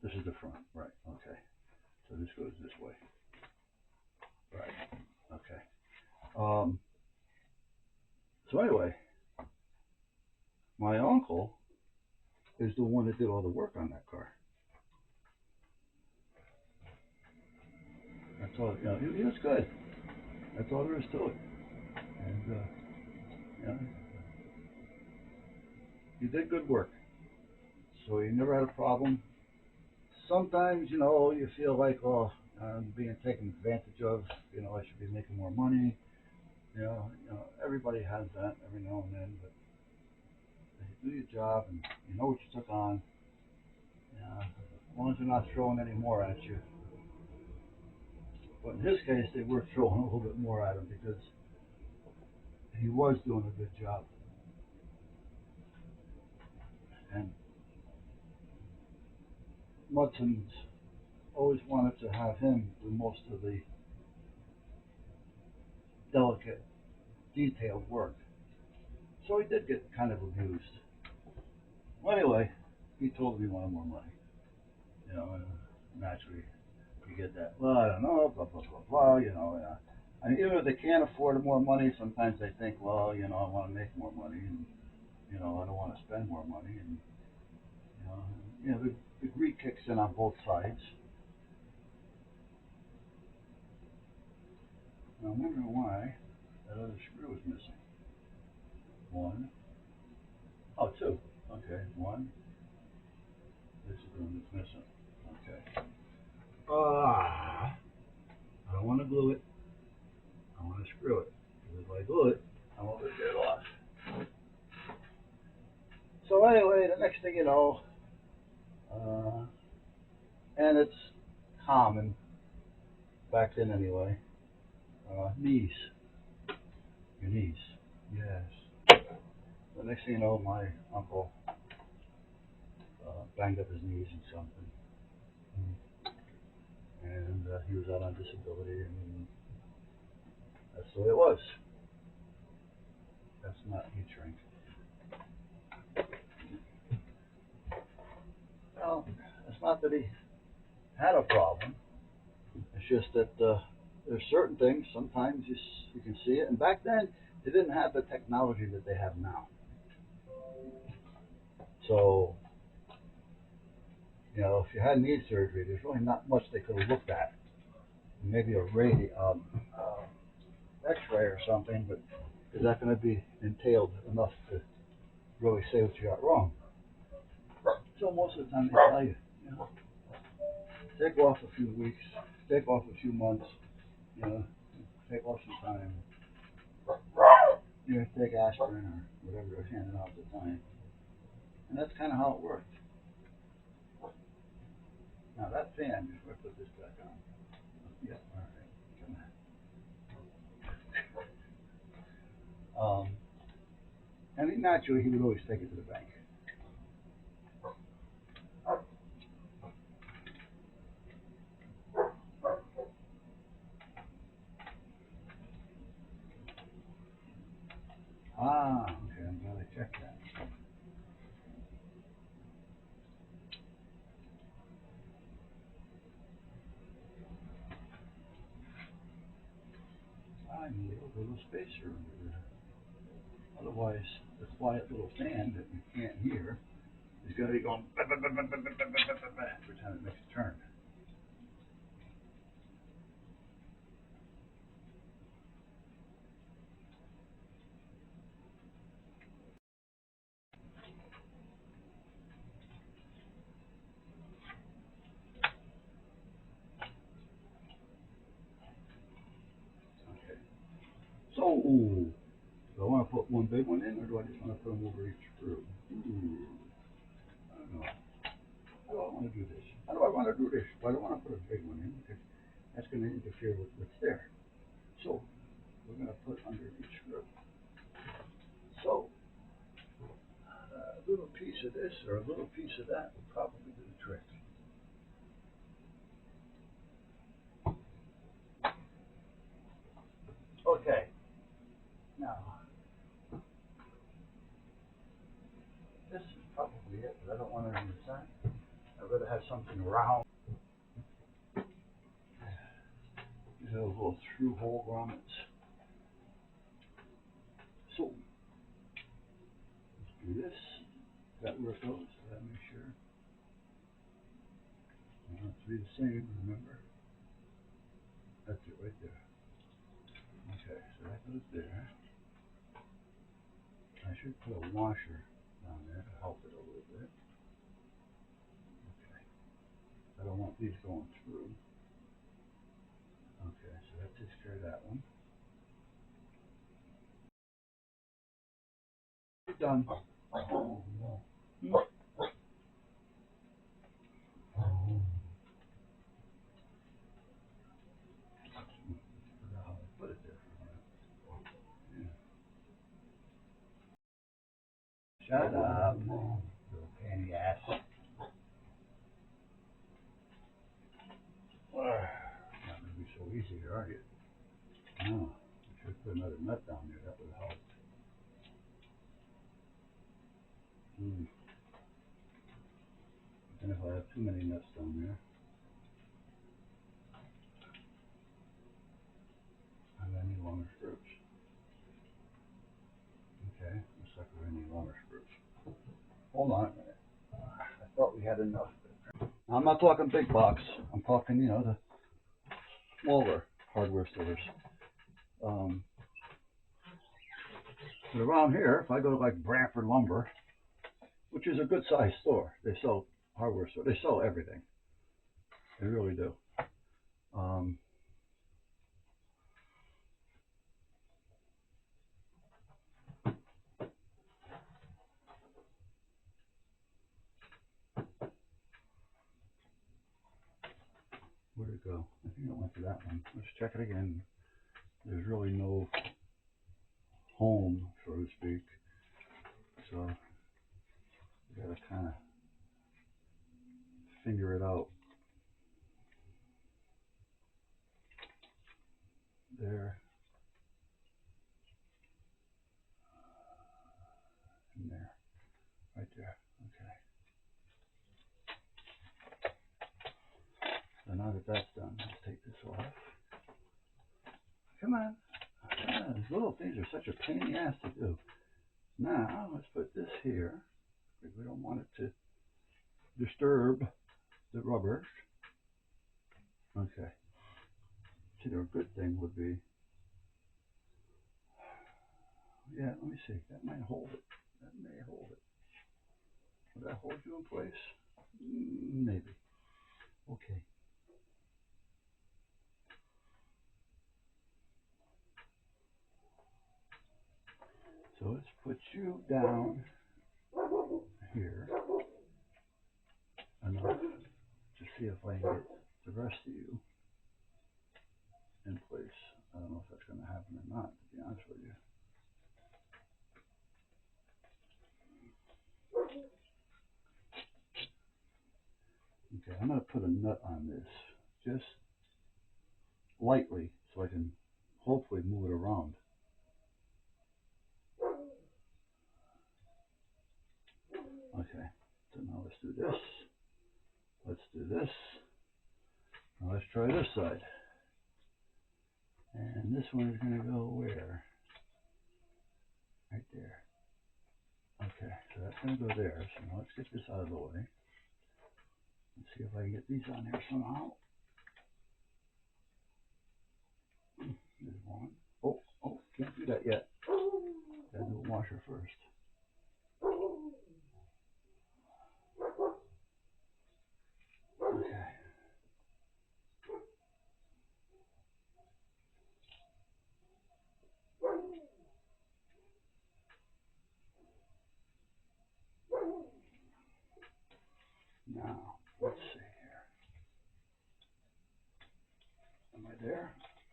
This is the front, right? Okay. So this goes this way, right? Okay. Um. So anyway, my uncle is the one that did all the work on that car. That's all. You know, he was good. That's all there is to it. And you know, he did good work. So he never had a problem. Sometimes, you know, you feel like, oh, I'm being taken advantage of. You know, I should be making more money. Everybody has that every now and then. But if you do your job and you know what you took on, as long as they're not throwing any more at you. But in his case, they were throwing a little bit more at him because he was doing a good job. And Mudson's always wanted to have him do most of the delicate, detailed work. So he did get kind of abused. Well, anyway, he told me he wanted more money. And naturally you get that. Well, I don't know, blah blah blah blah. And even if they can't afford more money, sometimes they think, well, I want to make more money, and I don't want to spend more money, and you know, the greed kicks in on both sides. And I'm wondering why that other screw is missing. One, oh, two. Okay, one. This is the one that's missing. Okay. I don't want to glue it. I want to screw it. Because if I glue it, I won't get it off. So anyway, the next thing you know, uh, and it's common back then anyway. Knees, your knees. Yes. The next thing you know, my uncle banged up his knees and something, and he was out on disability, and that's the way it was. That's not heat shrink. Well, it's not that he had a problem. It's just that there's certain things. Sometimes you can see it, and back then they didn't have the technology that they have now. So if you had knee surgery, there's really not much they could have looked at. Maybe a X-ray or something, but is that going to be entailed enough to really say what you got wrong? So most of the time they tell you, you know, take off a few weeks, take off a few months, you know, take off some time, take aspirin or whatever they're handing out at the time, and that's kind of how it worked. Now that fan, before I put this back on, yeah, all right, come on. And naturally, he would always take it to the bank. Okay, I'm glad I checked that. I need a little spacer under there. Otherwise, the quiet little fan that you can't hear is going to be going every time it makes a turn. Okay. So, do I want to put one big one in, or do I just want to put them over each screw? I don't know. How do I want to do this? How do I want to do this? Well, I don't want to put a big one in because that's going to interfere with what's there. So, we're going to put under each screw. So, a little piece of this or a little piece of that would probably do the trick. Okay, now this is probably it, but I don't want it on the side. I'd rather to have something round. These are those little through hole grommets. So, let's do this. Is that where it goes? Does that make sure? It has to be the same, remember? That's it right there. Okay, so that goes there. I should put a washer down there to help it a little bit. Okay. I don't want these going through. Okay, so that takes care of that one. Done. Oh, no. Put it there. Yeah. Shut up, little panty ass. Not gonna be so easy here, are you? No. I should put another nut down there. That would help. And if I have too many nuts down there, I need longer screws. Okay, looks like we need longer screws. Hold on a minute. I thought we had enough. Now, I'm not talking big box. I'm talking, the smaller hardware stores. But around here, if I go to like Brantford Lumber, which is a good sized store, they sell hardware store. They sell everything. They really do. Where'd it go? I think it went to that one. Let's check it again. There's really no home, so to speak. So you gotta kind of figure it out. There. And there. Right there. Okay. So now that that's done, let's take this off. Come on. These little things are such a pain in the ass to do. Now, let's put this here, because we don't want it to disturb the rubber. Okay. See, a good thing would be, yeah, let me see. That might hold it. That may hold it. Will that hold you in place? Maybe. Okay. So let's put you down here enough to see if I can get the rest of you in place. I don't know if that's going to happen or not, to be honest with you. Okay, I'm going to put a nut on this, just lightly, so I can hopefully move it around. Okay, so now let's do this. Let's do this. Now let's try this side. And this one is going to go where? Right there. Okay, so that's going to go there. So now let's get this out of the way. Let's see if I can get these on there somehow. There's one. Oh, can't do that yet. Gotta do a washer first. Okay. Now, let's see here. Am I there?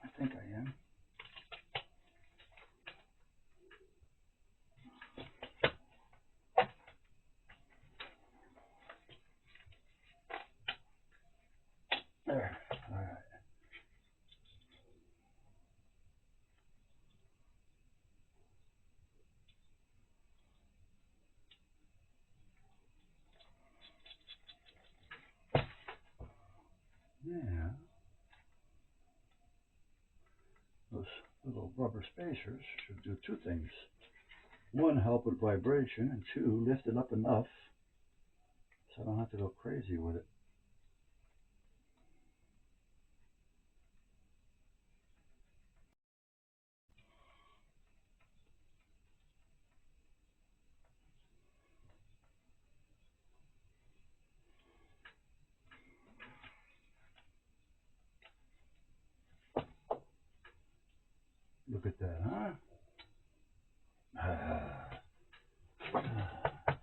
I think I am. There. All right. Yeah. Those little rubber spacers should do two things. One, help with vibration, and two, lift it up enough so I don't have to go crazy with it. Look at that, huh?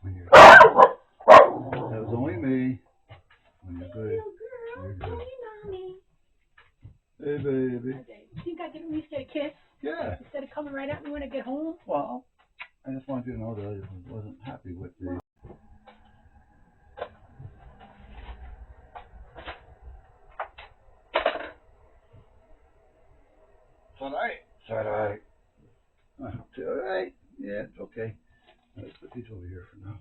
When you're, that was only me. When you're good, you're good. Hey, baby. You think I could at least get a kiss? Yeah. Instead of coming right at me when I get home? Well, I just wanted you to know that I wasn't happy with the. It's all right. It's all right. It's all right. Yeah, it's okay. Let's put these over here for now.